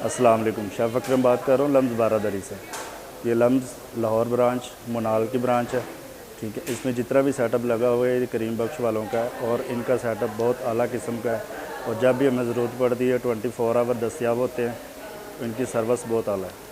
अस्सलाम वालेकुम। शेफ़ अकरम बात कर रहा हूँ लम्स बारादरी से। ये लम्स लाहौर ब्रांच मुनाल की ब्रांच है, ठीक है। इसमें जितना भी सेटअप लगा हुआ है ये करीम बख्श वालों का है और इनका सेटअप बहुत आला किस्म का है और जब भी हमें ज़रूरत पड़ती है 24 आवर दस्तयाब होते हैं। इनकी सर्विस बहुत आला है।